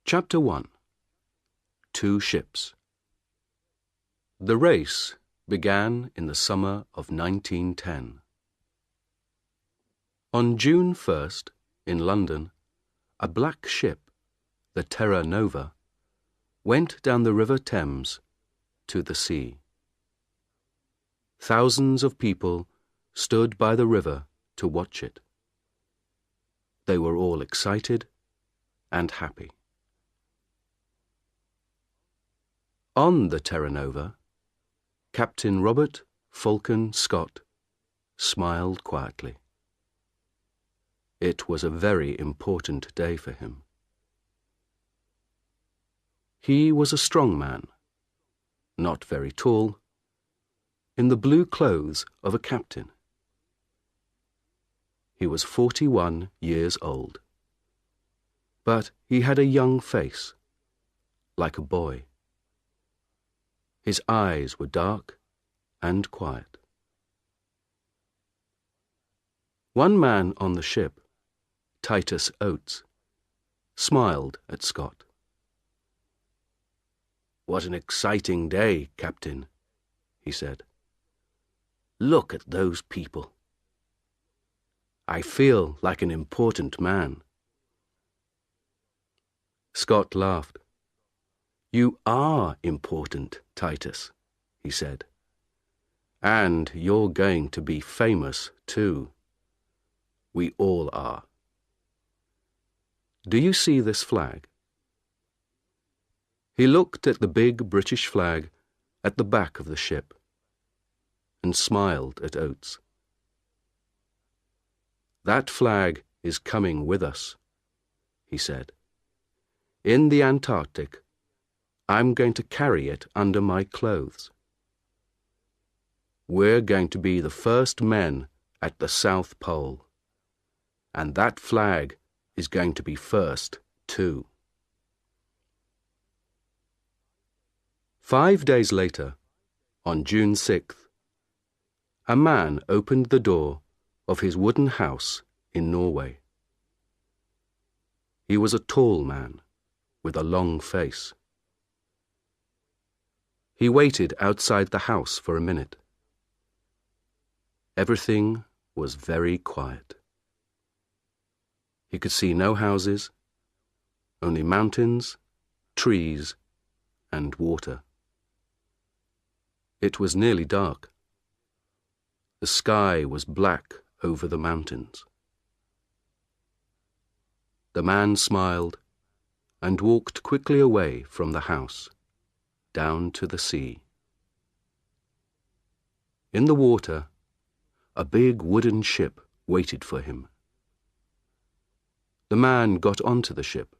Chapter 1. 2 Ships. The race began in the summer of 1910. On June 1st, in London, a black ship, the Terra Nova, went down the River Thames to the sea. Thousands of people stood by the river to watch it. They were all excited and happy. On the Terra Nova, Captain Robert Falcon Scott smiled quietly. It was a very important day for him. He was a strong man, not very tall, in the blue clothes of a captain. He was 41 years old, but he had a young face, like a boy. His eyes were dark and quiet. One man on the ship, Titus Oates, smiled at Scott. "What an exciting day, Captain," he said. "Look at those people. I feel like an important man." Scott laughed. "You are important, Titus," he said. "And you're going to be famous, too. We all are. Do you see this flag?" He looked at the big British flag at the back of the ship and smiled at Oates. "That flag is coming with us," he said. "In the Antarctic, I'm going to carry it under my clothes. We're going to be the first men at the South Pole, and that flag is going to be first, too." 5 days later, on June 6th, a man opened the door of his wooden house in Norway. He was a tall man with a long face. He waited outside the house for a minute. Everything was very quiet. He could see no houses, only mountains, trees, and water. It was nearly dark. The sky was black over the mountains. The man smiled and walked quickly away from the house, down to the sea. In the water, a big wooden ship waited for him. The man got onto the ship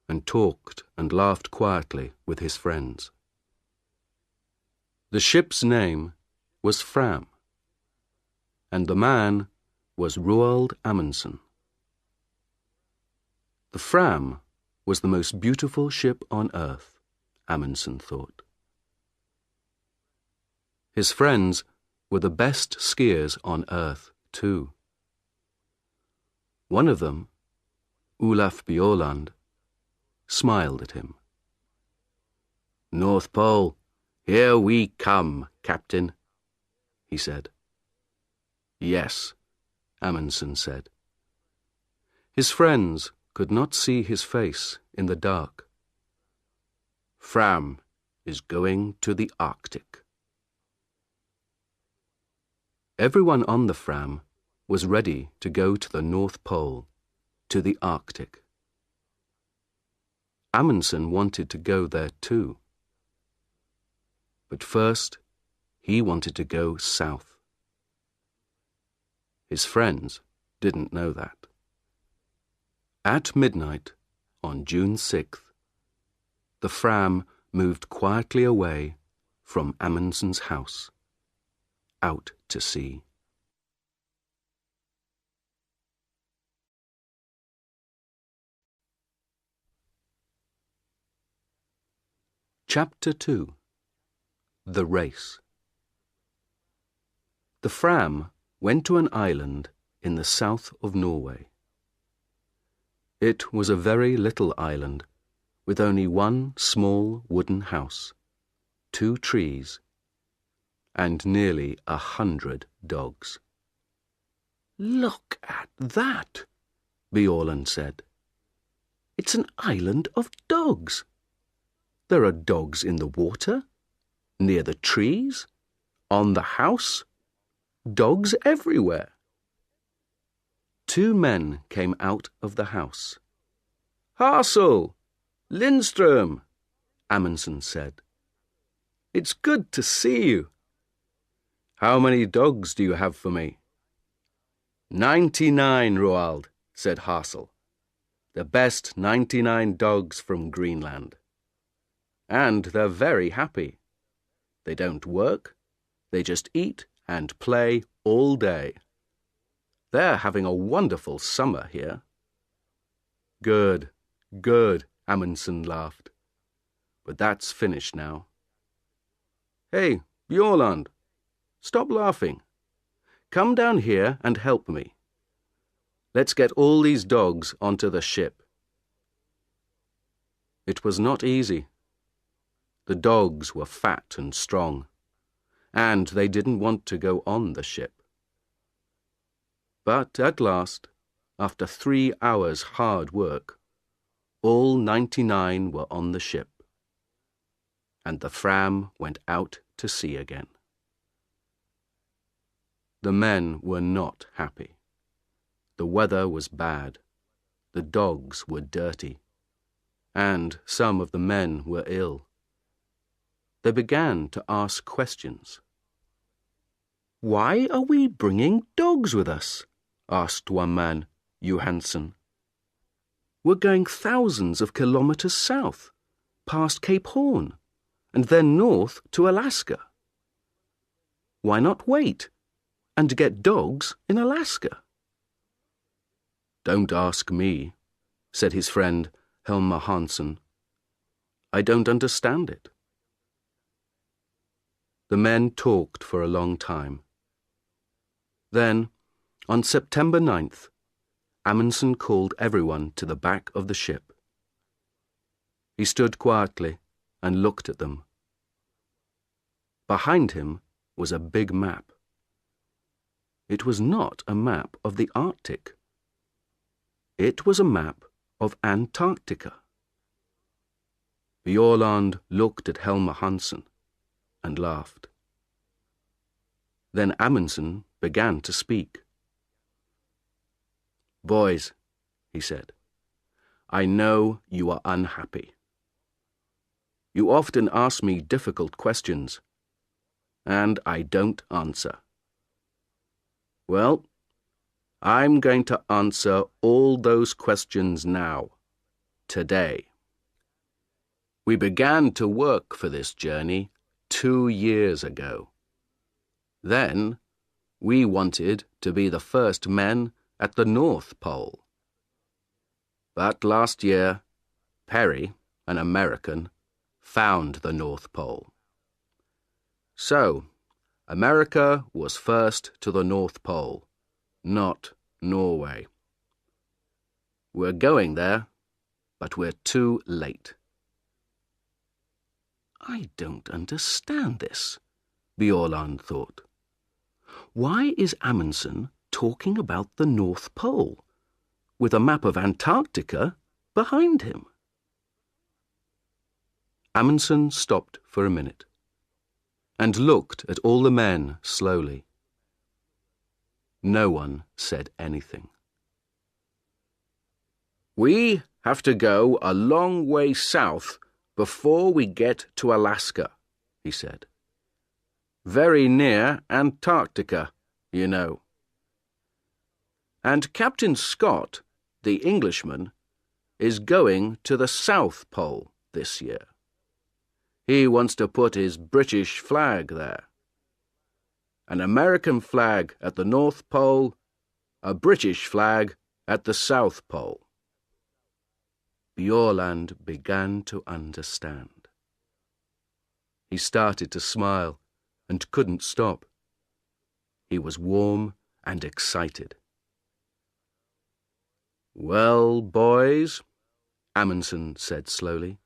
and talked and laughed quietly with his friends. The ship's name was Fram, and the man was Roald Amundsen. The Fram was the most beautiful ship on earth, Amundsen thought. His friends were the best skiers on earth, too. One of them, Olaf Bjaaland, smiled at him. "North Pole, here we come, Captain," he said. "Yes," Amundsen said. His friends could not see his face in the dark. "Fram is going to the Arctic." Everyone on the Fram was ready to go to the North Pole, to the Arctic. Amundsen wanted to go there too. But first, he wanted to go south. His friends didn't know that. At midnight, on June 6th, the Fram moved quietly away from Amundsen's house, out to sea. Chapter 2. The Race. The Fram went to an island in the south of Norway. It was a very little island with only one small wooden house, 2 trees, and nearly 100 dogs. "Look at that," Bjaaland said. "It's an island of dogs. There are dogs in the water, near the trees, on the house, dogs everywhere." 2 men came out of the house. "Hassel! Lindström!" Amundsen said. "It's good to see you. How many dogs do you have for me?" 99, Roald," said Hassel. "The best 99 dogs from Greenland. And they're very happy. They don't work, they just eat and play all day. They're having a wonderful summer here." "Good, good," Amundsen laughed. "But that's finished now. Hey, Bjaaland, stop laughing. Come down here and help me. Let's get all these dogs onto the ship." It was not easy. The dogs were fat and strong, and they didn't want to go on the ship. But at last, after 3 hours' hard work, all 99 were on the ship, and the Fram went out to sea again. The men were not happy. The weather was bad, the dogs were dirty, and some of the men were ill. They began to ask questions. "Why are we bringing dogs with us?" asked one man, Johansson. "We're going thousands of kilometers south, past Cape Horn, and then north to Alaska. Why not wait and get dogs in Alaska?" "Don't ask me," said his friend Helmer Hansson. "I don't understand it." The men talked for a long time. Then, on September 9th, Amundsen called everyone to the back of the ship. He stood quietly and looked at them. Behind him was a big map. It was not a map of the Arctic. It was a map of Antarctica. Bjaaland looked at Helmer Hansson and laughed. Then Amundsen began to speak. "Boys," he said, "I know you are unhappy. You often ask me difficult questions, and I don't answer. Well, I'm going to answer all those questions now, today. We began to work for this journey 2 years ago. Then, we wanted to be the first men at the North Pole. But last year, Perry, an American, found the North Pole. So, America was first to the North Pole, not Norway. We're going there, but we're too late." "I don't understand this," Bjaaland thought. "Why is Amundsen talking about the North Pole, with a map of Antarctica behind him?" Amundsen stopped for a minute, and looked at all the men slowly. No one said anything. "We have to go a long way south before we get to Alaska," he said. "Very near Antarctica, you know. And Captain Scott, the Englishman, is going to the South Pole this year. He wants to put his British flag there. An American flag at the North Pole, a British flag at the South Pole." Bjaaland began to understand. He started to smile and couldn't stop. He was warm and excited. "Well, boys," Amundsen said slowly.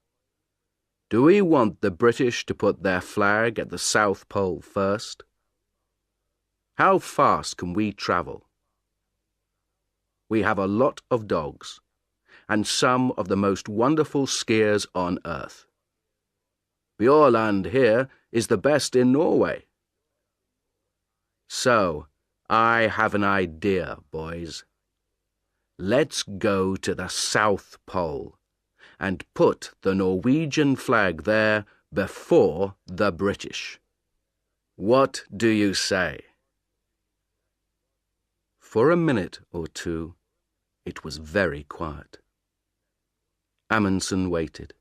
Do we want the British to put their flag at the South Pole first? How fast can we travel? We have a lot of dogs, and some of the most wonderful skiers on earth. Bjorland here is the best in Norway. So, I have an idea, boys. Let's go to the South Pole and put the Norwegian flag there before the British. What do you say? For a minute or two, it was very quiet. Amundsen waited,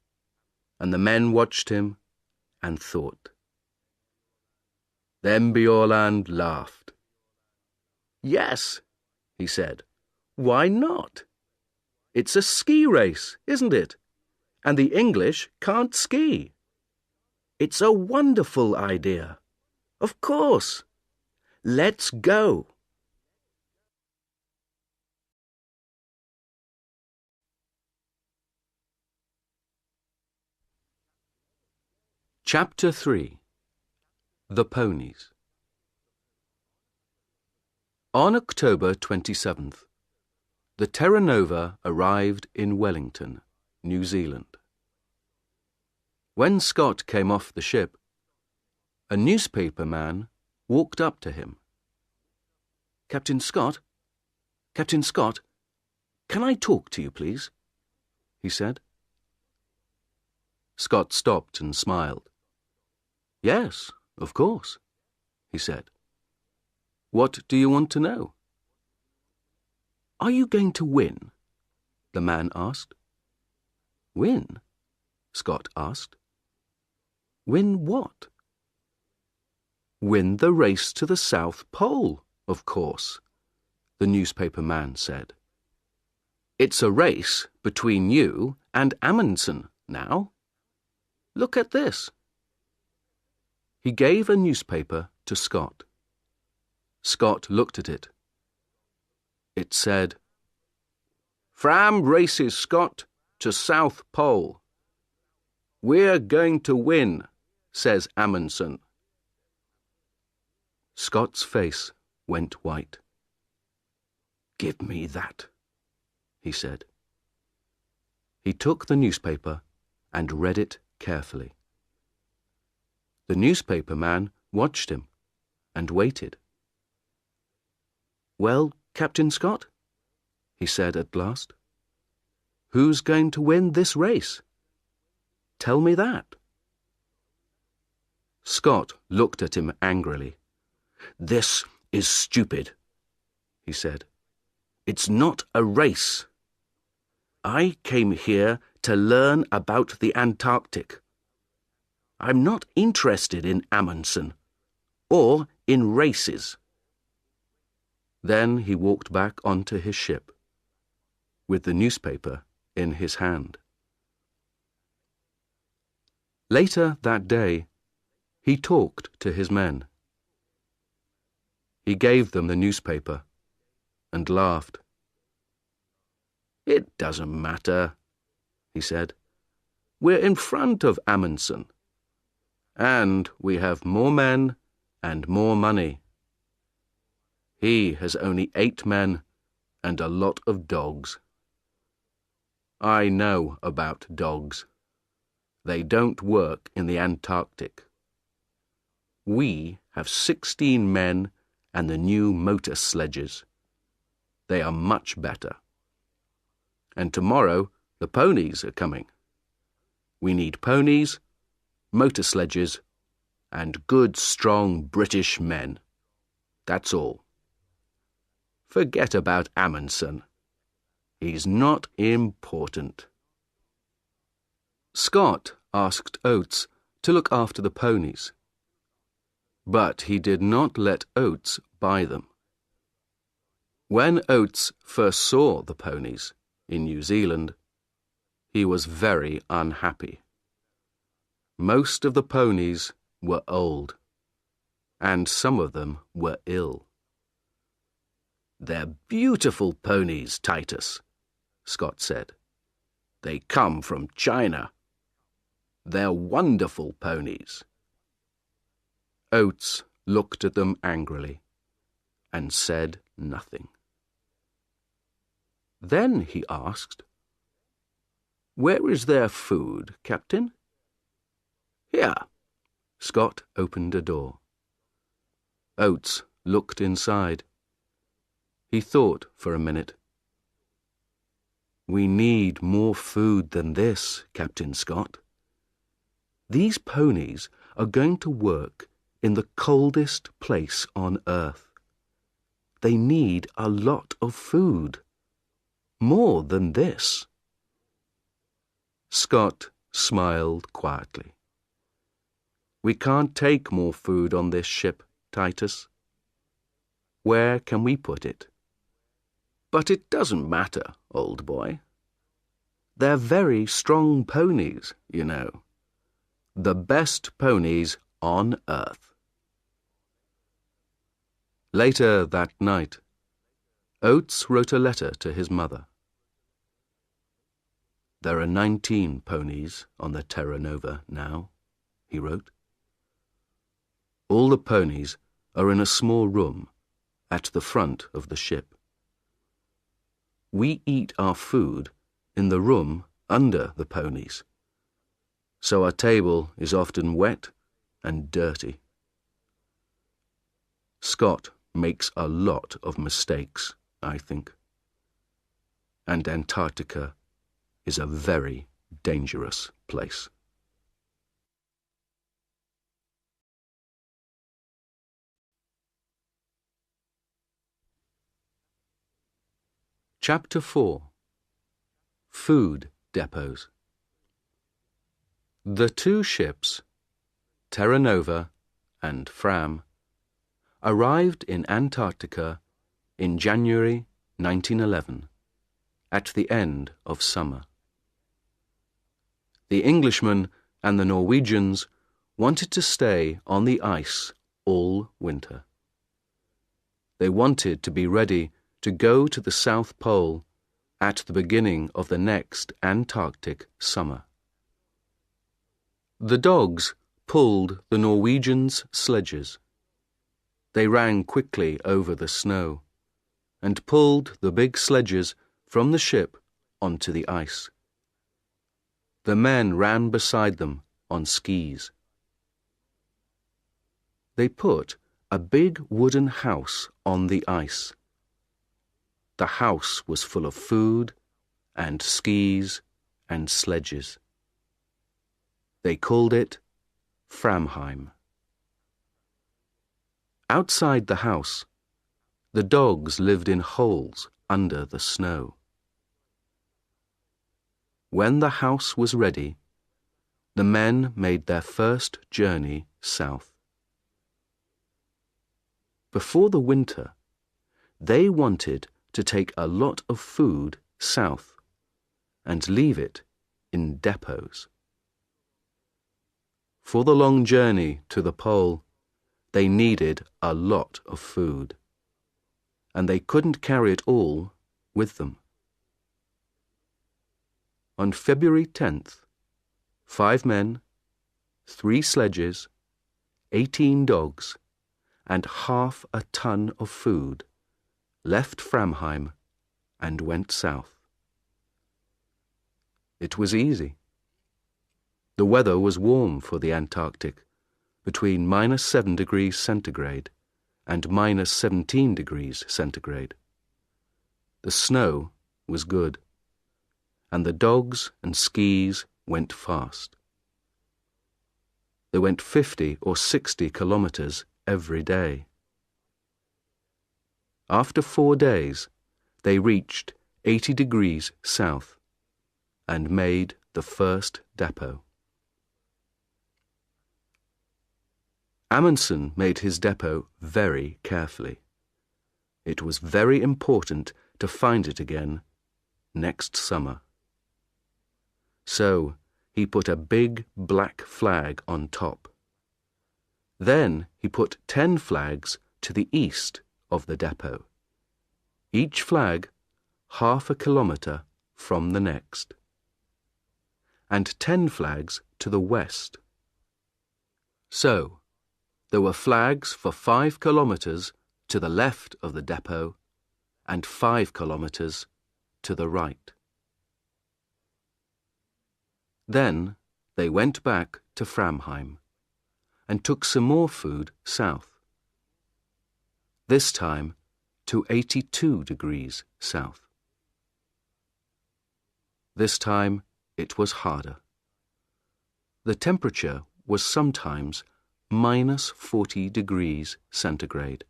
and the men watched him and thought. Then Bjorland laughed. Yes, he said. Why not? It's a ski race, isn't it? And the English can't ski. It's a wonderful idea. Of course. Let's go. Chapter 3. The Ponies. On October 27th, the Terra Nova arrived in Wellington, New Zealand. When Scott came off the ship, a newspaper man walked up to him. Captain Scott, can I talk to you, please? He said. Scott stopped and smiled. Yes, of course, he said. What do you want to know? Are you going to win? The man asked. Win? Scott asked. Win what? Win the race to the South Pole, of course, the newspaper man said. It's a race between you and Amundsen now. Look at this. He gave a newspaper to Scott. Scott looked at it. It said, Fram races Scott to South Pole. We're going to win, says Amundsen. Scott's face went white. Give me that, he said. He took the newspaper and read it carefully. The newspaper man watched him and waited. Well, Captain Scott, he said at last, who's going to win this race? Tell me that. Scott looked at him angrily. This is stupid, he said. It's not a race. I came here to learn about the Antarctic. I'm not interested in Amundsen or in races. Then he walked back onto his ship, with the newspaper in his hand. Later that day, he talked to his men. He gave them the newspaper and laughed. It doesn't matter, he said. We're in front of Amundsen. And we have more men and more money. He has only 8 men and a lot of dogs. I know about dogs. They don't work in the Antarctic. We have 16 men and the new motor sledges. They are much better. And tomorrow the ponies are coming. We need ponies, motor sledges, and good, strong British men. That's all. Forget about Amundsen. He's not important. Scott asked Oates to look after the ponies, but he did not let Oates buy them. When Oates first saw the ponies in New Zealand, he was very unhappy. Most of the ponies were old, and some of them were ill. They're beautiful ponies, Titus, Scott said. They come from China. They're wonderful ponies." Oates looked at them angrily and said nothing. Then he asked, "Where is their food, Captain?" "Here." Scott opened a door. Oates looked inside. He thought for a minute. "We need more food than this, Captain Scott. These ponies are going to work in the coldest place on earth. They need a lot of food. More than this." Scott smiled quietly. "We can't take more food on this ship, Titus. Where can we put it?" "But it doesn't matter, old boy. They're very strong ponies, you know. The best ponies on earth." Later that night, Oates wrote a letter to his mother. "There are 19 ponies on the Terra Nova now," he wrote. "All the ponies are in a small room at the front of the ship. We eat our food in the room under the ponies, so our table is often wet and dirty. Scott makes a lot of mistakes, I think. And Antarctica is a very dangerous place." Chapter 4. Food Depots. The two ships, Terra Nova and Fram, arrived in Antarctica in January 1911, at the end of summer. The Englishmen and the Norwegians wanted to stay on the ice all winter. They wanted to be ready to go to the South Pole at the beginning of the next Antarctic summer. The dogs pulled the Norwegians' sledges. They ran quickly over the snow and pulled the big sledges from the ship onto the ice. The men ran beside them on skis. They put a big wooden house on the ice. The house was full of food and skis and sledges. They called it Framheim. Outside the house, the dogs lived in holes under the snow. When the house was ready, the men made their first journey south. Before the winter, they wanted to take a lot of food south and leave it in depots. For the long journey to the pole, they needed a lot of food, and they couldn't carry it all with them. On February 10th, 5 men, 3 sledges, 18 dogs, and half a ton of food left Framheim and went south. It was easy. The weather was warm for the Antarctic, between -7 degrees centigrade and -17 degrees centigrade. The snow was good, and the dogs and skis went fast. They went 50 or 60 kilometers every day. After 4 days, they reached 80 degrees south and made the first depot. Amundsen made his depot very carefully. It was very important to find it again next summer. So he put a big black flag on top. Then he put 10 flags to the east of the depot, each flag half a kilometer from the next. and 10 flags to the west. So, there were flags for 5 kilometers to the left of the depot and 5 kilometers to the right. Then they went back to Framheim and took some more food south, this time to 82 degrees south. This time it was harder. The temperature was sometimes minus 40 degrees centigrade,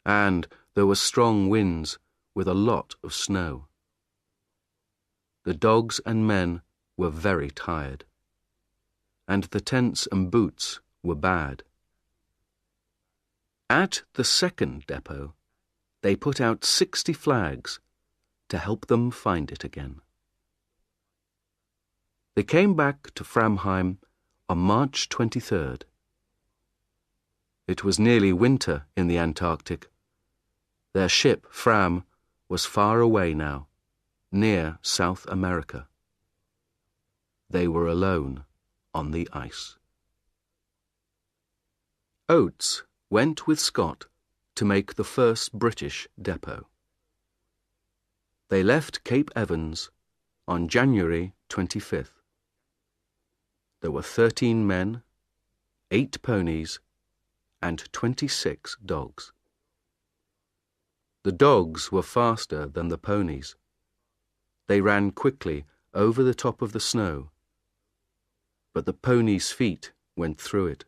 and there were strong winds with a lot of snow. The dogs and men were very tired, and the tents and boots were bad. At the second depot, they put out 60 flags to help them find it again. They came back to Framheim on March 23rd. It was nearly winter in the Antarctic. Their ship, Fram, was far away now, near South America. They were alone on the ice. Oates went with Scott to make the first British depot. They left Cape Evans on January 25th. There were 13 men, 8 ponies, and 26 dogs. The dogs were faster than the ponies. They ran quickly over the top of the snow, but the ponies' feet went through it.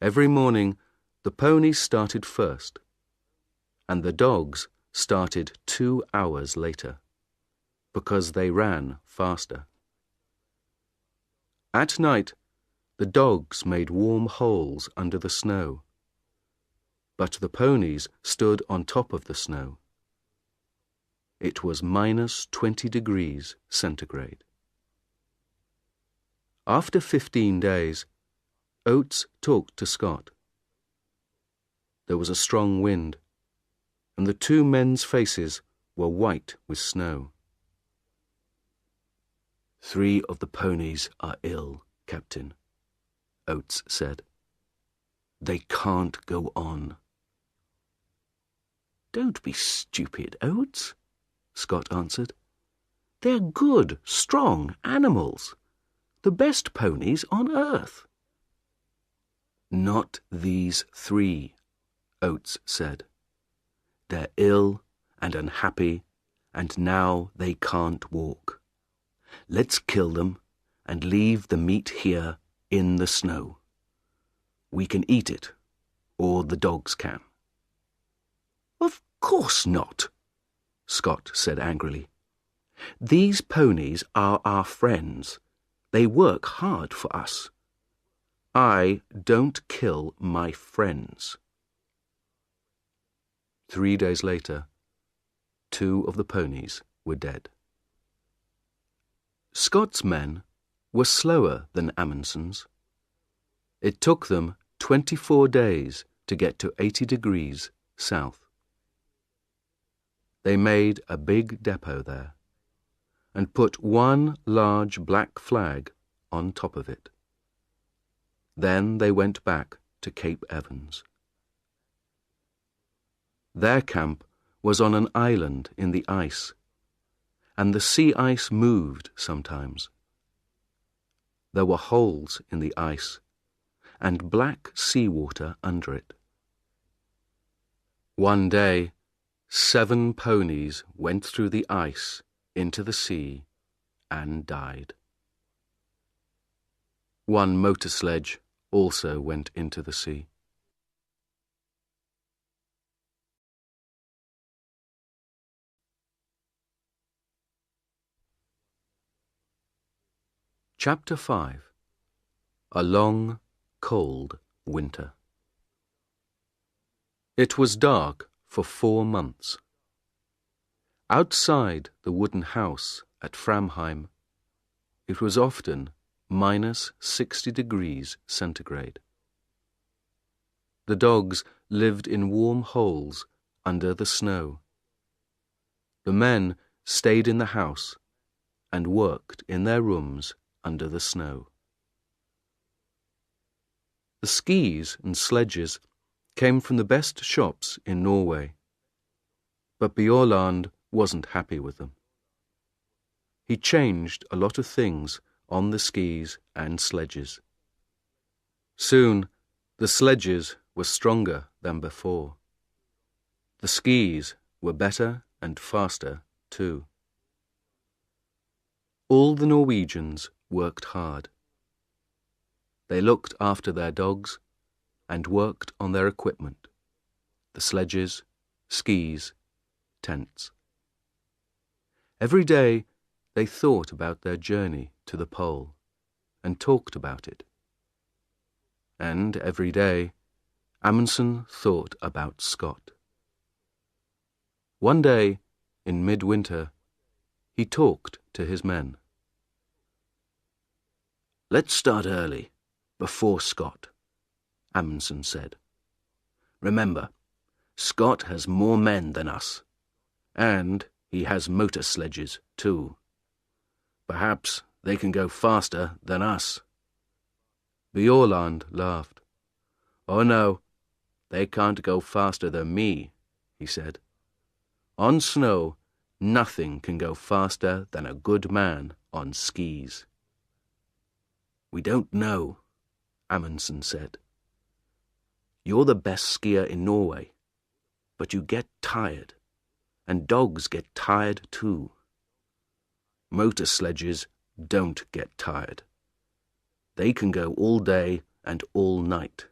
Every morning, the ponies started first, and the dogs started 2 hours later, because they ran faster. At night, the dogs made warm holes under the snow, but the ponies stood on top of the snow. It was minus 20 degrees centigrade. After 15 days, Oates talked to Scott. There was a strong wind, and the 2 men's faces were white with snow. 3 of the ponies are ill, Captain, Oates said. They can't go on. Don't be stupid, Oates, Scott answered. They're good, strong animals. The best ponies on earth. Not these 3, Oates said. They're ill and unhappy, and now they can't walk. Let's kill them and leave the meat here in the snow. We can eat it, or the dogs can. Of course not, Scott said angrily. These ponies are our friends. They work hard for us. I don't kill my friends. 3 days later, 2 of the ponies were dead. Scott's men were slower than Amundsen's. It took them 24 days to get to 80 degrees south. They made a big depot there and put 1 large black flag on top of it. Then they went back to Cape Evans. Their camp was on an island in the ice, and the sea ice moved sometimes. There were holes in the ice and black seawater under it. One day, 7 ponies went through the ice into the sea and died. 1 motor sledge also went into the sea. Chapter 5. A long, cold winter. It was dark for 4 months. Outside the wooden house at Framheim, it was often minus 60 degrees centigrade. The dogs lived in warm holes under the snow. The men stayed in the house and worked in their rooms under the snow. The skis and sledges came from the best shops in Norway, but Bjaaland wasn't happy with them. He changed a lot of things on the skis and sledges. Soon, the sledges were stronger than before. The skis were better and faster too. All the Norwegians worked hard. They looked after their dogs and worked on their equipment, the sledges, skis, tents. Every day they thought about their journey to the pole and talked about it. And every day Amundsen thought about Scott. One day, in midwinter, he talked to his men. "Let's start early, before Scott," Amundsen said. "Remember, Scott has more men than us, and he has motor sledges too. Perhaps they can go faster than us." Bjaaland laughed. "Oh no, they can't go faster than me," he said. "On snow, nothing can go faster than a good man on skis." "We don't know," Amundsen said. "You're the best skier in Norway, but you get tired, and dogs get tired too. Motor sledges don't get tired. They can go all day and all night."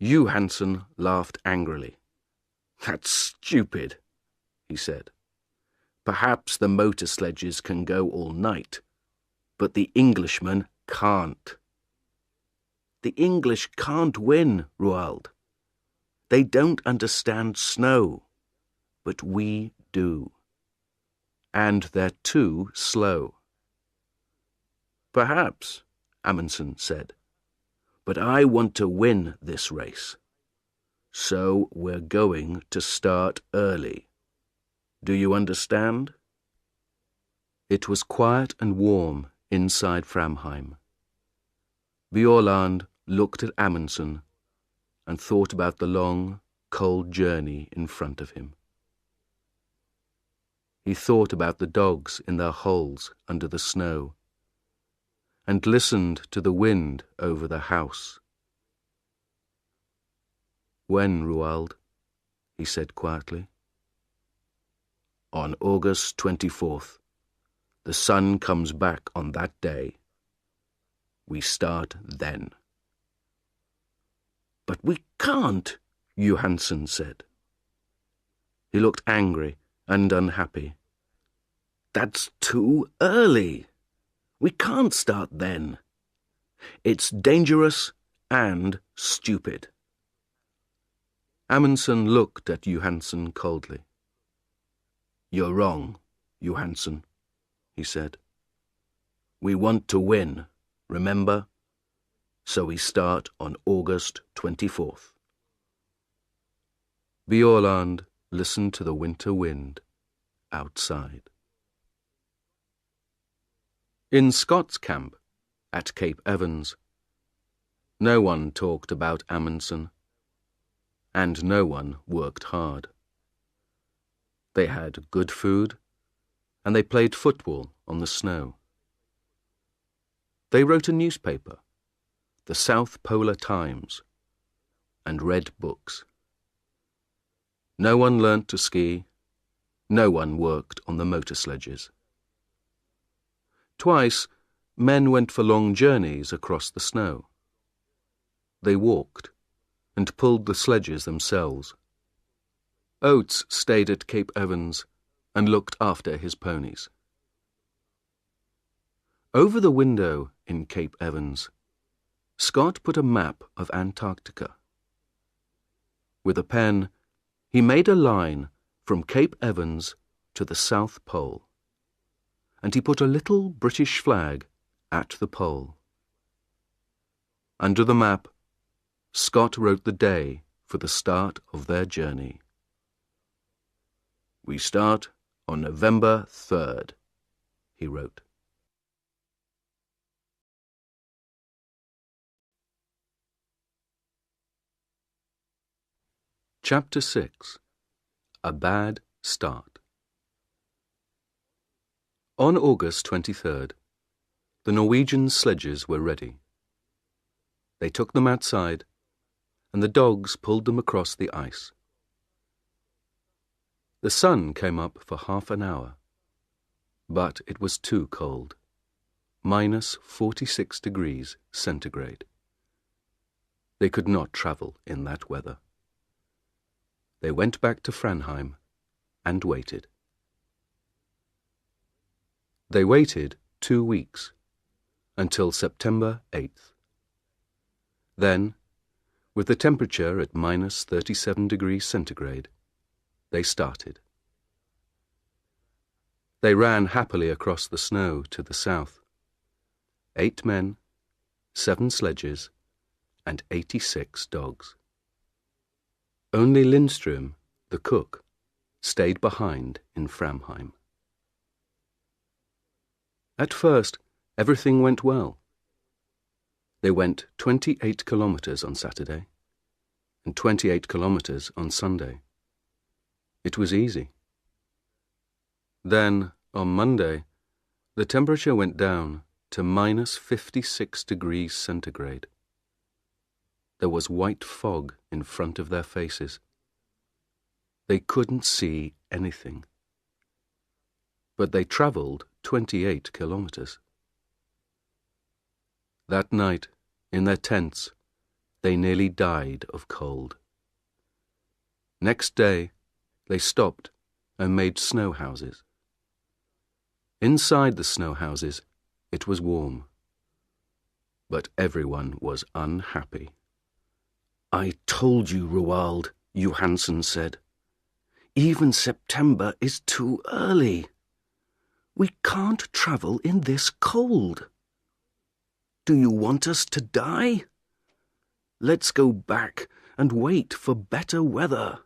Johansen laughed angrily. "That's stupid," he said. "Perhaps the motor sledges can go all night, but the Englishmen can't." "The English can't win, Roald. They don't understand snow, but we do. And they're too slow." "Perhaps," Amundsen said, "but I want to win this race. So we're going to start early. Do you understand?" It was quiet and warm inside Framheim. Bjaaland looked at Amundsen and thought about the long, cold journey in front of him. He thought about the dogs in their holes under the snow and listened to the wind over the house. "When, Roald?" he said quietly. "On August 24th. The sun comes back on that day. We start then." "But we can't," Johansen said. He looked angry and unhappy. "That's too early. We can't start then. It's dangerous and stupid." Amundsen looked at Johansen coldly. "You're wrong, Johansen," he said. "We want to win, remember? So we start on August 24th. Bjaaland listened to the winter wind outside. In Scott's camp at Cape Evans, no one talked about Amundsen, and no one worked hard. They had good food, and they played football on the snow. They wrote a newspaper, the South Polar Times, and read books. No one learnt to ski, no one worked on the motor sledges. Twice, men went for long journeys across the snow. They walked and pulled the sledges themselves. Oates stayed at Cape Evans and looked after his ponies. Over the window in Cape Evans, Scott put a map of Antarctica. With a pen, he made a line from Cape Evans to the South Pole, and he put a little British flag at the pole. Under the map, Scott wrote the day for the start of their journey. "We start on November 3rd, he wrote. Chapter 6. A Bad Start. On August 23rd, the Norwegian sledges were ready. They took them outside, and the dogs pulled them across the ice. The sun came up for half an hour, but it was too cold, minus 46 degrees centigrade. They could not travel in that weather. They went back to Framheim and waited. They waited 2 weeks, until September 8th. Then, with the temperature at minus 37 degrees centigrade, they started. They ran happily across the snow to the south. 8 men, 7 sledges, and 86 dogs. Only Lindström, the cook, stayed behind in Framheim. At first, everything went well. They went 28 kilometers on Saturday and 28 kilometers on Sunday. It was easy. Then, on Monday, the temperature went down to minus 56 degrees centigrade. There was white fog in front of their faces. They couldn't see anything. But they travelled 28 kilometers. That night, in their tents, they nearly died of cold. Next day, they stopped and made snow houses. Inside the snow houses, it was warm. But everyone was unhappy. "I told you, Roald," Johansen said. "Even September is too early. We can't travel in this cold. Do you want us to die? Let's go back and wait for better weather."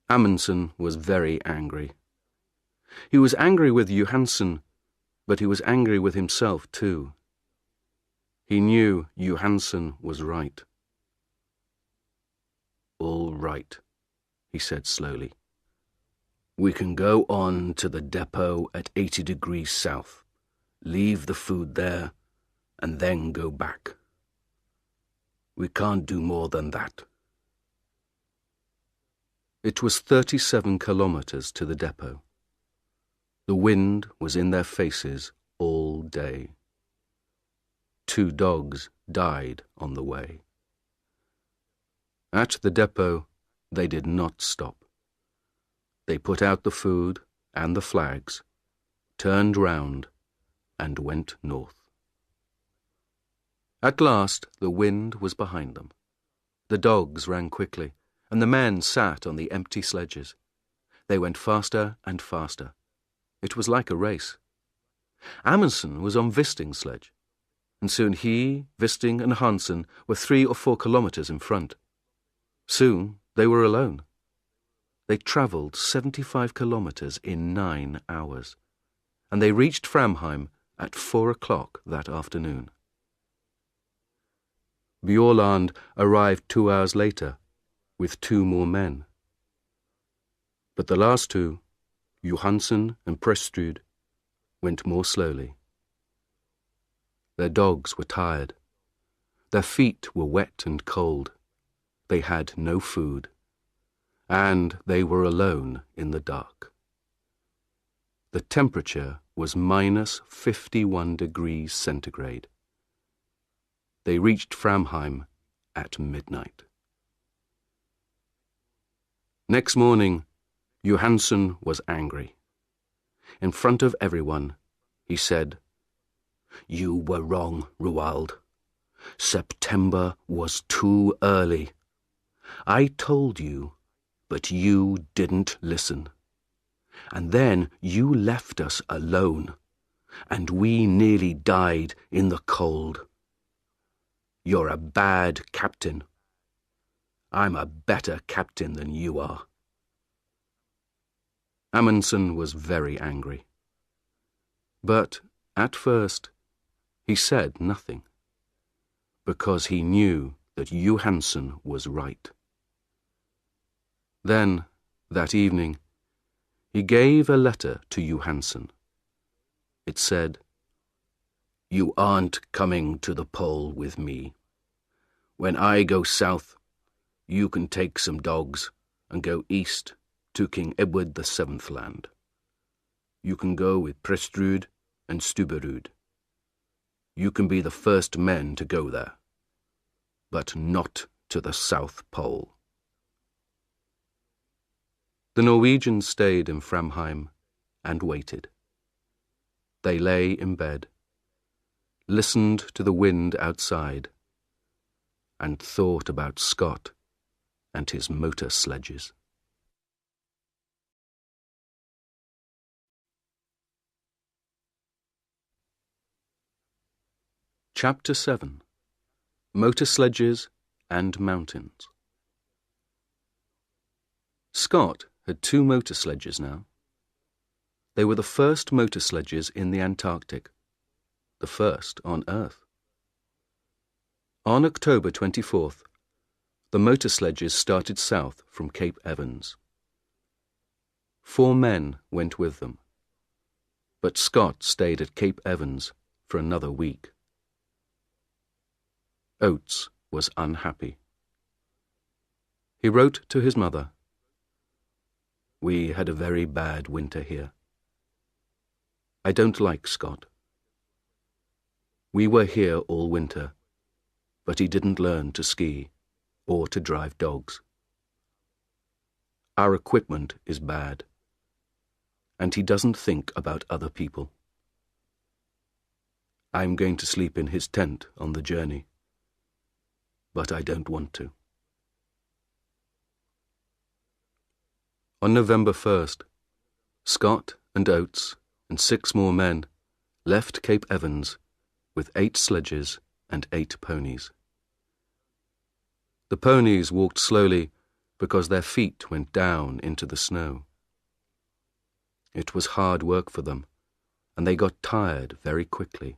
Amundsen was very angry. He was angry with Johansen, but he was angry with himself too. He knew Johansen was right. "All right," he said slowly. "We can go on to the depot at 80 degrees south, leave the food there, and then go back. We can't do more than that." It was 37 kilometers to the depot. The wind was in their faces all day. 2 dogs died on the way. At the depot, they did not stop. They put out the food and the flags, turned round, and went north. At last, the wind was behind them. The dogs ran quickly, and the men sat on the empty sledges. They went faster and faster. It was like a race. Amundsen was on Wisting's sledge, and soon he, Wisting, and Hansen were 3 or 4 kilometers in front. Soon they were alone. They travelled 75 kilometers in 9 hours, and they reached Framheim at 4 o'clock that afternoon. Bjaaland arrived 2 hours later, with 2 more men. But the last 2, Johansen and Prestrud, went more slowly. Their dogs were tired. Their feet were wet and cold. They had no food, and they were alone in the dark. The temperature was minus 51 degrees centigrade. They reached Framheim at midnight. Next morning, Johansen was angry. In front of everyone, he said, "You were wrong, Roald. September was too early. I told you, but you didn't listen. And then you left us alone, and we nearly died in the cold. You're a bad captain. I'm a better captain than you are." Amundsen was very angry. But at first he said nothing, because he knew that Johansen was right. Then, that evening, he gave a letter to Johansen. It said, "You aren't coming to the pole with me. When I go south, you can take some dogs and go east to King Edward VII land. You can go with Prestrud and Stubberud. You can be the first men to go there, but not to the South Pole." The Norwegians stayed in Framheim and waited. They lay in bed, listened to the wind outside, and thought about Scott and his motor sledges. Chapter 7. Motor Sledges and Mountains. Scott had 2 motor sledges now. They were the first motor sledges in the Antarctic, the first on Earth. On October 24th, the motor sledges started south from Cape Evans. 4 men went with them, but Scott stayed at Cape Evans for another week. Oates was unhappy. He wrote to his mother, "We had a very bad winter here. I don't like Scott. We were here all winter, but he didn't learn to ski or to drive dogs. Our equipment is bad, and he doesn't think about other people. I'm going to sleep in his tent on the journey, but I don't want to." On November 1st, Scott and Oates and 6 more men left Cape Evans with 8 sledges and 8 ponies. The ponies walked slowly because their feet went down into the snow. It was hard work for them, and they got tired very quickly.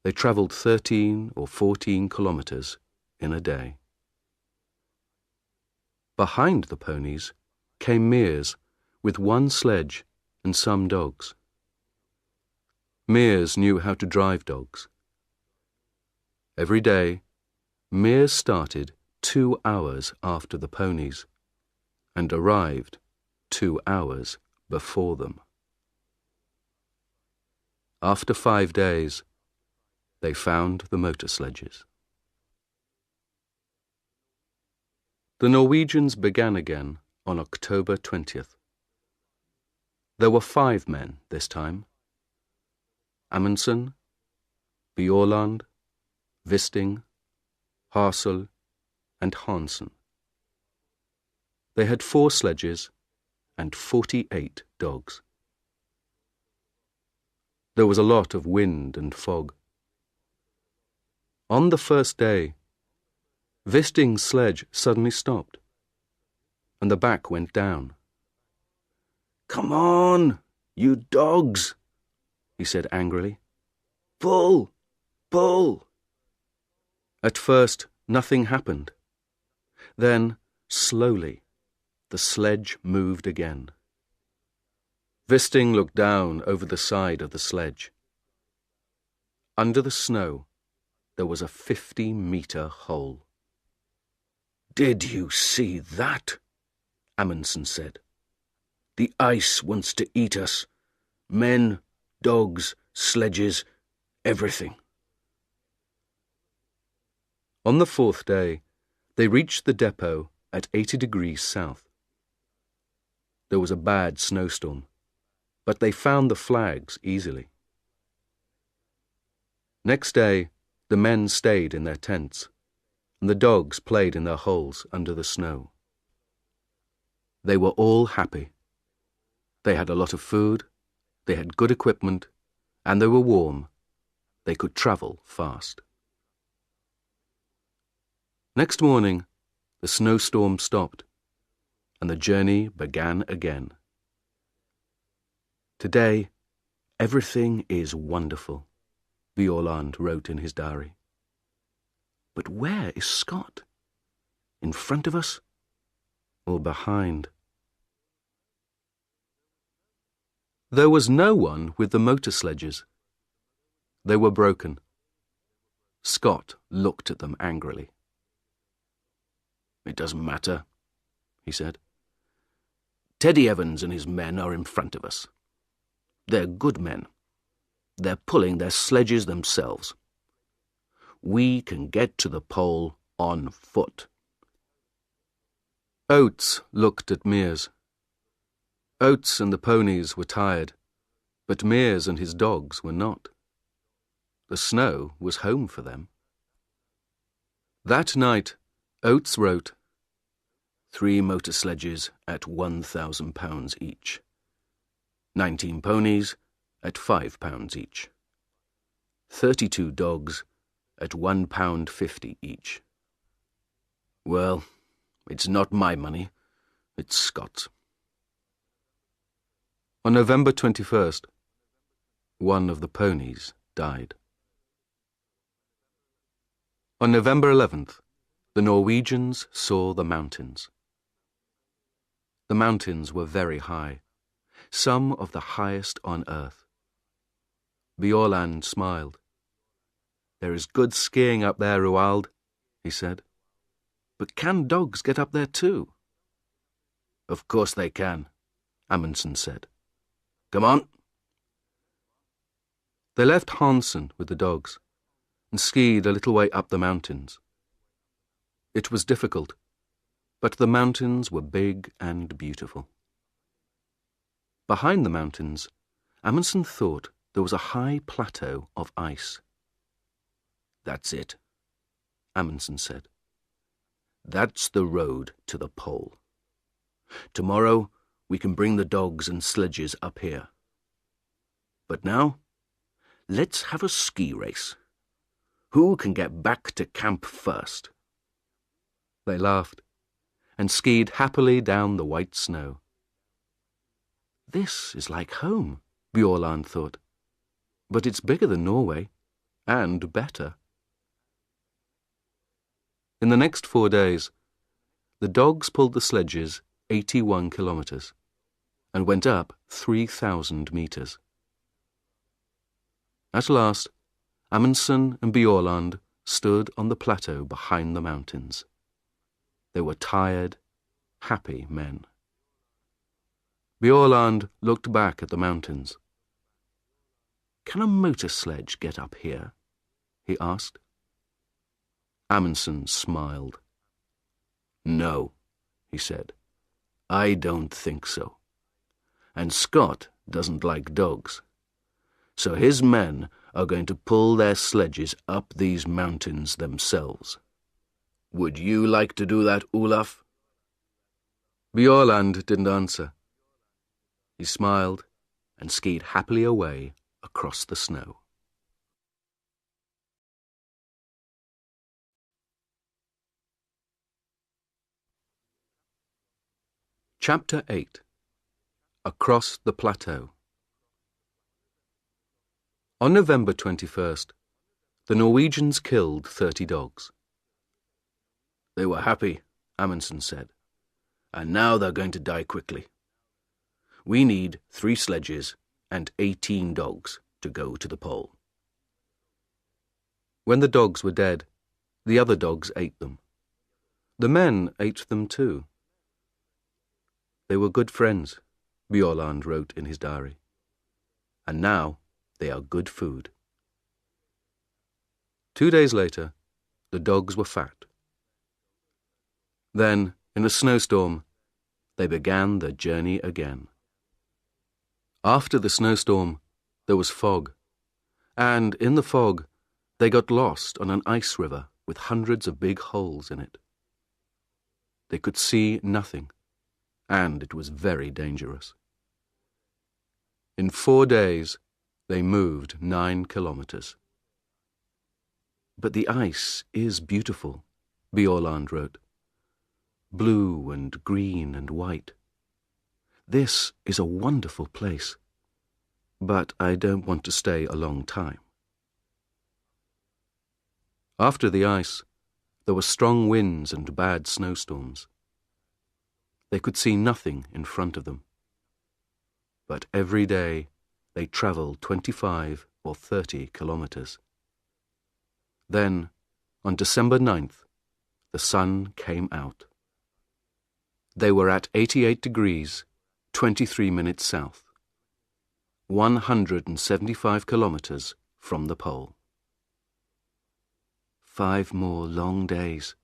They travelled 13 or 14 kilometers in a day. Behind the ponies came Mears with 1 sledge and some dogs. Mears knew how to drive dogs. Every day, Mears started 2 hours after the ponies and arrived 2 hours before them. After 5 days, they found the motor sledges. The Norwegians began again on October 20th. There were 5 men this time: Amundsen, Bjaaland, Wisting, Hassel, and Hansen. They had 4 sledges and 48 dogs. There was a lot of wind and fog. On the first day, Wisting's sledge suddenly stopped, and the back went down. "Come on, you dogs," he said angrily. "Pull, pull." At first, nothing happened. Then, slowly, the sledge moved again. Wisting looked down over the side of the sledge. Under the snow, there was a 50-meter hole. "Did you see that?" Amundsen said. "The ice wants to eat us. Men, dogs, sledges, everything." On the 4th day, they reached the depot at 80 degrees south. There was a bad snowstorm, but they found the flags easily. Next day, the men stayed in their tents, and the dogs played in their holes under the snow. They were all happy. They had a lot of food, they had good equipment, and they were warm. They could travel fast. Next morning, the snowstorm stopped, and the journey began again. Today, Everything is wonderful, Bjaaland wrote in his diary. But where is Scott? In front of us or behind? There was no one with the motor sledges. They were broken. Scott looked at them angrily. "It doesn't matter," he said. "Teddy Evans and his men are in front of us. They're good men. They're pulling their sledges themselves. We can get to the pole on foot." Oates looked at Mears. Oates and the ponies were tired, but Mears and his dogs were not. The snow was home for them. That night, Oates wrote, 3 motor sledges at £1,000 each. 19 ponies at £5 each. 32 dogs at £1.50 each. Well, it's not my money, it's Scott's. On November 21st, one of the ponies died. On November 11th, the Norwegians saw the mountains. The mountains were very high, some of the highest on earth. Bjaaland smiled. "There is good skiing up there, Roald," he said. "But can dogs get up there too?" "Of course they can," Amundsen said. "Come on." They left Hansen with the dogs and skied a little way up the mountains. It was difficult, but the mountains were big and beautiful. Behind the mountains, Amundsen thought there was a high plateau of ice. "That's it," Amundsen said. "That's the road to the pole. Tomorrow we can bring the dogs and sledges up here. But now, let's have a ski race. Who can get back to camp first?" They laughed and skied happily down the white snow. "This is like home," Bjaaland thought. "But it's bigger than Norway, and better." In the next 4 days, the dogs pulled the sledges 81 kilometers and went up 3,000 meters. At last, Amundsen and Bjaaland stood on the plateau behind the mountains. They were tired, happy men. Bjaaland looked back at the mountains. "Can a motor sledge get up here?" he asked. Amundsen smiled. "No," he said. "I don't think so. And Scott doesn't like dogs. So his men are going to pull their sledges up these mountains themselves. Would you like to do that, Olaf?" Bjaaland didn't answer. He smiled and skied happily away across the snow. Chapter 8. Across the Plateau. On November 21st, the Norwegians killed 30 dogs. "They were happy," Amundsen said, "and now they're going to die quickly. We need 3 sledges and 18 dogs to go to the pole." When the dogs were dead, the other dogs ate them. The men ate them too. They were good friends, Bjaaland wrote in his diary. And now they are good food. 2 days later, the dogs were fat. Then, in a snowstorm, they began their journey again. After the snowstorm, there was fog, and in the fog, they got lost on an ice river with hundreds of big holes in it. They could see nothing, and it was very dangerous. In 4 days, they moved 9 kilometers. "But the ice is beautiful," Bjaaland wrote. "Blue and green and white. This is a wonderful place. but I don't want to stay a long time. After the ice, there were strong winds and bad snowstorms. They could see nothing in front of them. But every day they travelled 25 or 30 kilometres. Then, on December 9th, the sun came out. They were at 88 degrees, 23 minutes south, 175 kilometres from the pole. 5 more long days,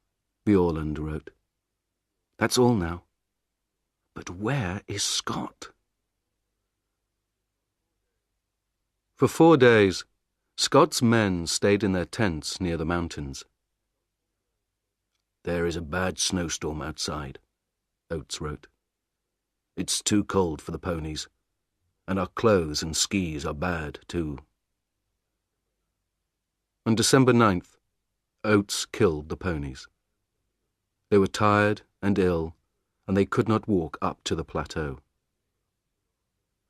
Bjaaland wrote. That's all now. But where is Scott? For 4 days, Scott's men stayed in their tents near the mountains. There is a bad snowstorm outside, Oates wrote. It's too cold for the ponies, and our clothes and skis are bad too. On December 9th, Oates killed the ponies. They were tired and ill, and they could not walk up to the plateau.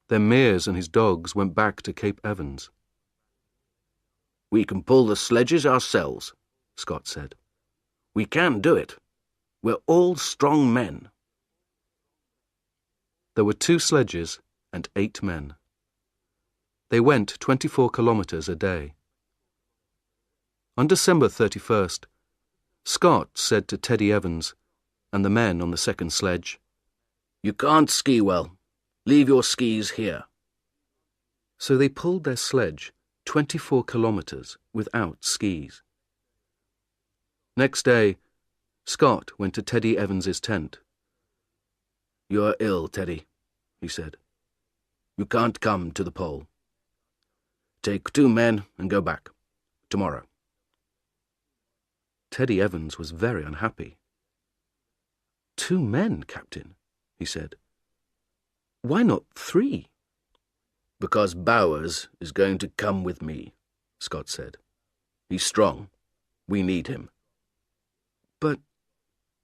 Then Mears and his dogs went back to Cape Evans. We can pull the sledges ourselves, Scott said. We can do it. We're all strong men. There were 2 sledges and 8 men. They went 24 kilometres a day. On December 31st, Scott said to Teddy Evans and the men on the second sledge, You can't ski well. Leave your skis here. So they pulled their sledge 24 kilometres without skis. Next day, Scott went to Teddy Evans's tent. You're ill, Teddy, he said. You can't come to the pole. Take 2 men and go back. Tomorrow. Teddy Evans was very unhappy. 2 men, Captain, he said. Why not 3? Because Bowers is going to come with me, Scott said. He's strong. We need him. But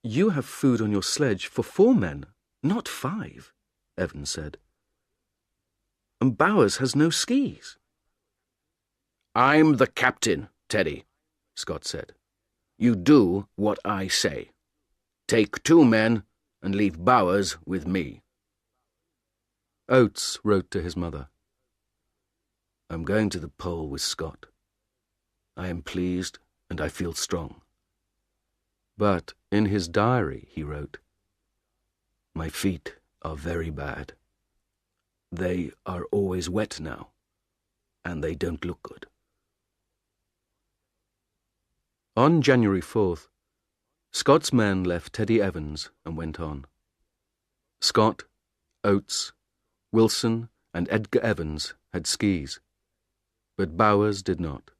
you have food on your sledge for 4 men, not 5, Evans said. And Bowers has no skis. I'm the captain, Teddy, Scott said. You do what I say. Take 2 men and leave Bowers with me. Oates wrote to his mother, I'm going to the pole with Scott. I am pleased and I feel strong. But in his diary he wrote, My feet are very bad. They are always wet now, and they don't look good. On January 4th, Scott's men left Teddy Evans and went on. Scott, Oates, Wilson and Edgar Evans had skis, but Bowers did not.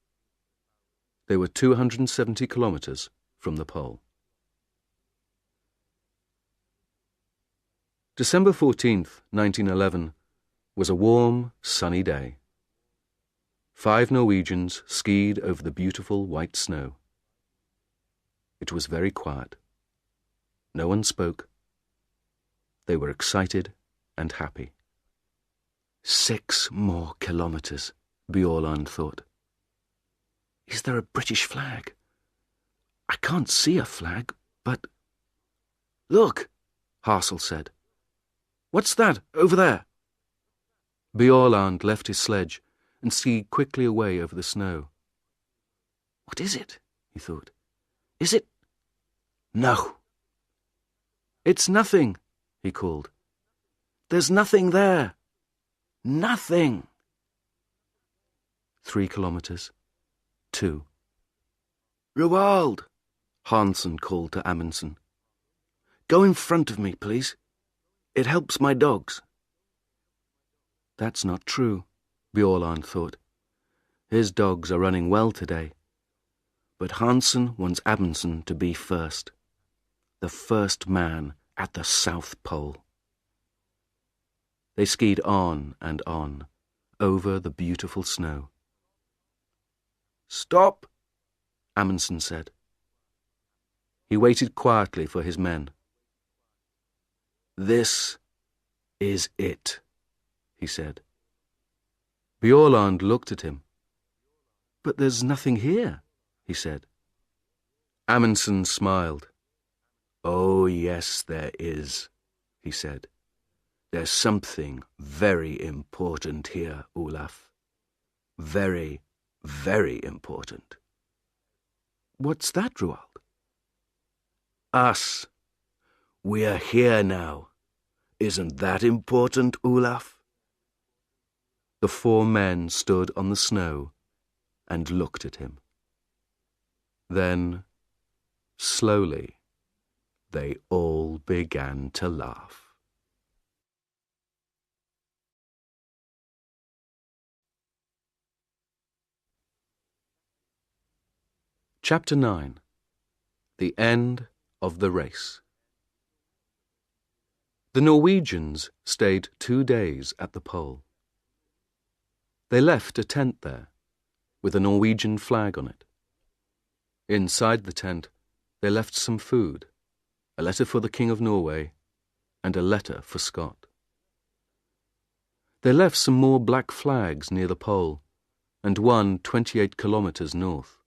They were 270 kilometres from the pole. December 14th, 1911, was a warm, sunny day. 5 Norwegians skied over the beautiful white snow. It was very quiet. No one spoke. They were excited and happy. 6 more kilometres, Bjaaland thought. Is there a British flag? I can't see a flag, but... Look, Hassel said. What's that over there? Bjaaland left his sledge and skied quickly away over the snow. What is it? He thought. Is it? No. It's nothing, he called. There's nothing there. Nothing. 3 kilometres. 2. Roald, Hansen called to Amundsen. Go in front of me, please. It helps my dogs. That's not true, Bjaaland thought. His dogs are running well today. But Hansen wants Amundsen to be first. The first man at the South Pole. They skied on and on, over the beautiful snow. Stop, Amundsen said. He waited quietly for his men. This is it, he said. Bjaaland looked at him. "But there's nothing here," he said. Amundsen smiled. "Oh, yes, there is," he said. "There's something very important here, Olaf. Very, very important." "What's that, Roald?" "Us. We're here now. Isn't that important, Olaf?" The four men stood on the snow and looked at him. Then, slowly, they all began to laugh. Chapter 9. The End of the Race. The Norwegians stayed 2 days at the pole. They left a tent there, with a Norwegian flag on it. Inside the tent, they left some food, a letter for the King of Norway, and a letter for Scott. They left some more black flags near the pole, and one 28 kilometers north.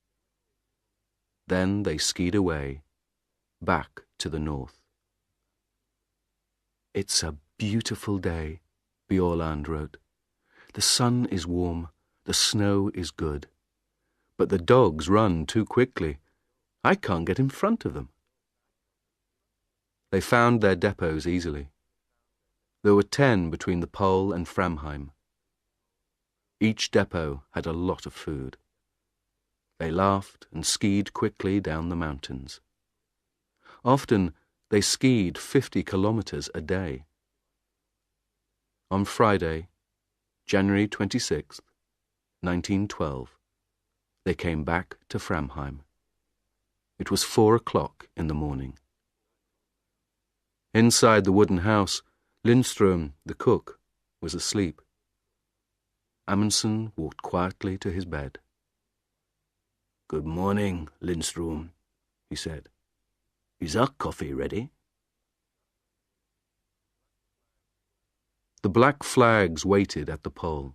Then they skied away, back to the north. "It's a beautiful day," Bjaaland wrote. "The sun is warm, the snow is good. But the dogs run too quickly. I can't get in front of them." They found their depots easily. There were 10 between the pole and Framheim. Each depot had a lot of food. They laughed and skied quickly down the mountains. Often they skied 50 kilometers a day. On Friday, January 26th, 1912, they came back to Framheim. It was 4 o'clock in the morning. Inside the wooden house, Lindström, the cook, was asleep. Amundsen walked quietly to his bed. "Good morning, Lindström," he said. "Is our coffee ready?" The black flags waited at the pole.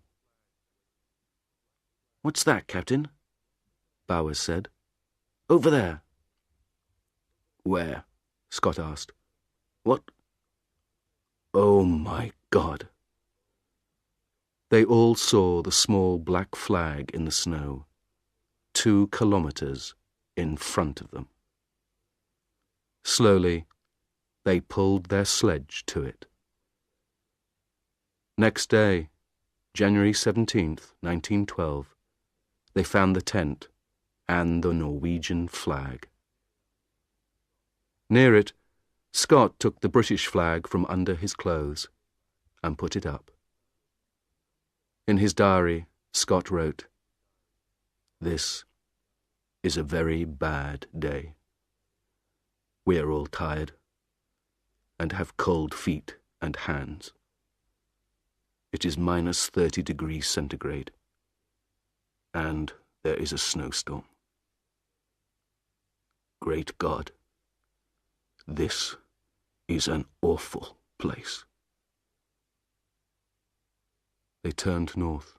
"What's that, Captain?" Bowers said. "Over there." "Where?" Scott asked. "What? Oh, my God." They all saw the small black flag in the snow, 2 kilometers in front of them. Slowly, they pulled their sledge to it. Next day, January 17th, 1912, they found the tent and the Norwegian flag. Near it, Scott took the British flag from under his clothes and put it up. In his diary, Scott wrote, "This is a very bad day. We are all tired and have cold feet and hands. It is minus 30 degrees centigrade, and there is a snowstorm. Great God, this is an awful place." They turned north.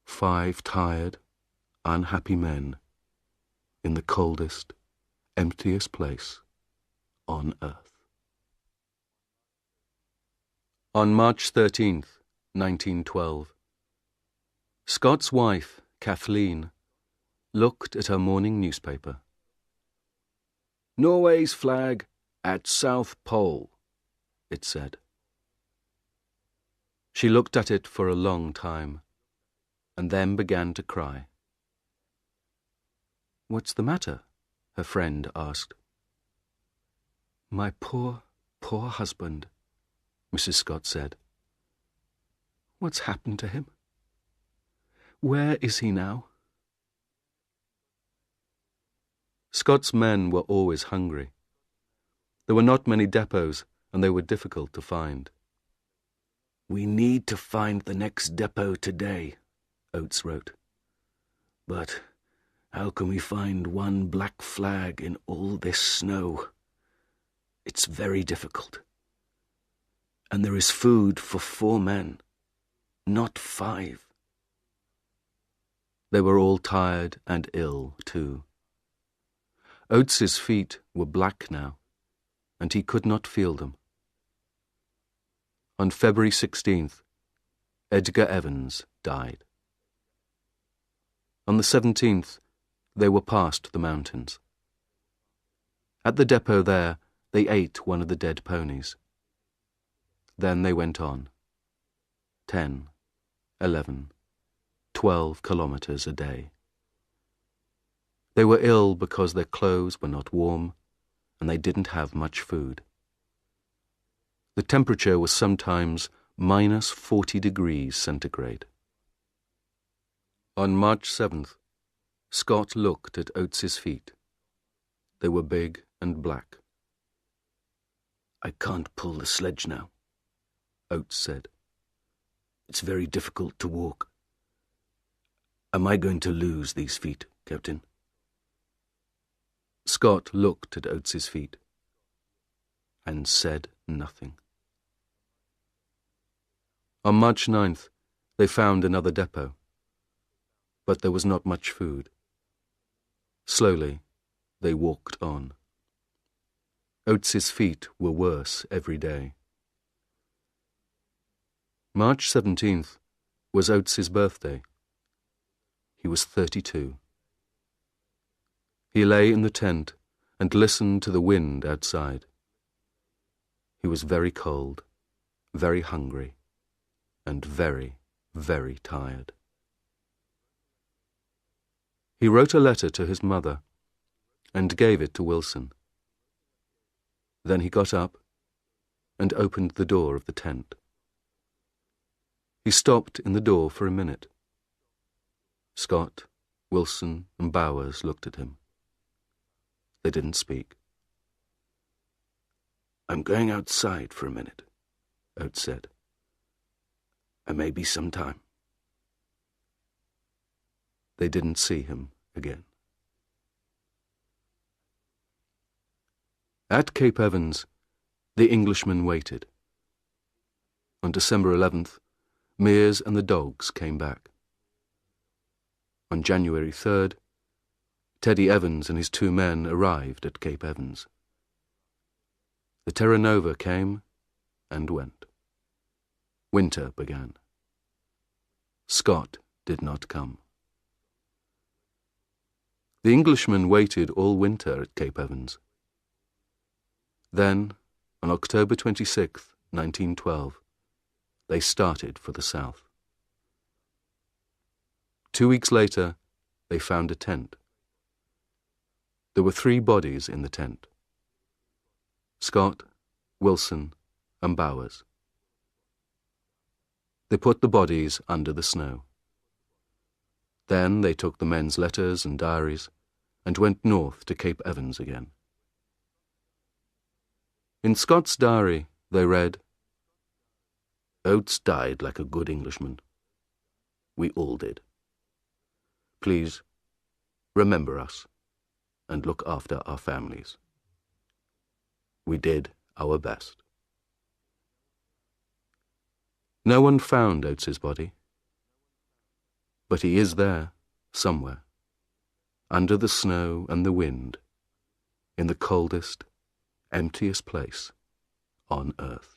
5 tired, unhappy men in the coldest, emptiest place on earth. On March 13th, 1912, Scott's wife, Kathleen, looked at her morning newspaper. "Norway's flag at South Pole," it said. She looked at it for a long time, and then began to cry. "What's the matter?" her friend asked. "My poor, poor husband," Mrs. Scott said. "What's happened to him? Where is he now?" Scott's men were always hungry. There were not many depots, and they were difficult to find. "We need to find the next depot today," Oates wrote. "But how can we find one black flag in all this snow? It's very difficult. And there is food for 4 men. Not 5. They were all tired and ill, too. Oates's feet were black now, and he could not feel them. On February 16th, Edgar Evans died. On the 17th, they were past the mountains. At the depot there, they ate one of the dead ponies. Then they went on. 10, 11, 12 kilometers a day. They were ill because their clothes were not warm, and they didn't have much food. The temperature was sometimes minus 40 degrees centigrade. On March 7th, Scott looked at Oates's feet. They were big and black. "I can't pull the sledge now," Oates said. "It's very difficult to walk. Am I going to lose these feet, Captain?" Scott looked at Oates's feet and said nothing. On March 9th, they found another depot, but there was not much food. Slowly, they walked on. Oates's feet were worse every day. March 17th was Oates's birthday. He was 32. He lay in the tent and listened to the wind outside. He was very cold, very hungry, and very, very tired. He wrote a letter to his mother and gave it to Wilson. Then he got up and opened the door of the tent. He stopped in the door for a minute. Scott, Wilson, and Bowers looked at him. They didn't speak. "I'm going outside for a minute," Oates said. "I may be some time." They didn't see him again. At Cape Evans, the Englishmen waited. On December 11th, Mears and the dogs came back. On January 3rd, Teddy Evans and his 2 men arrived at Cape Evans. The Terra Nova came and went. Winter began. Scott did not come. The Englishmen waited all winter at Cape Evans. Then, on October 26th, 1912, they started for the south. 2 weeks later, they found a tent. There were 3 bodies in the tent: Scott, Wilson, and Bowers. They put the bodies under the snow. Then they took the men's letters and diaries and went north to Cape Evans again. In Scott's diary, they read, "Oates died like a good Englishman. We all did. Please, remember us and look after our families. We did our best." No one found Oates's body, but he is there, somewhere, under the snow and the wind, in the coldest, emptiest place on earth.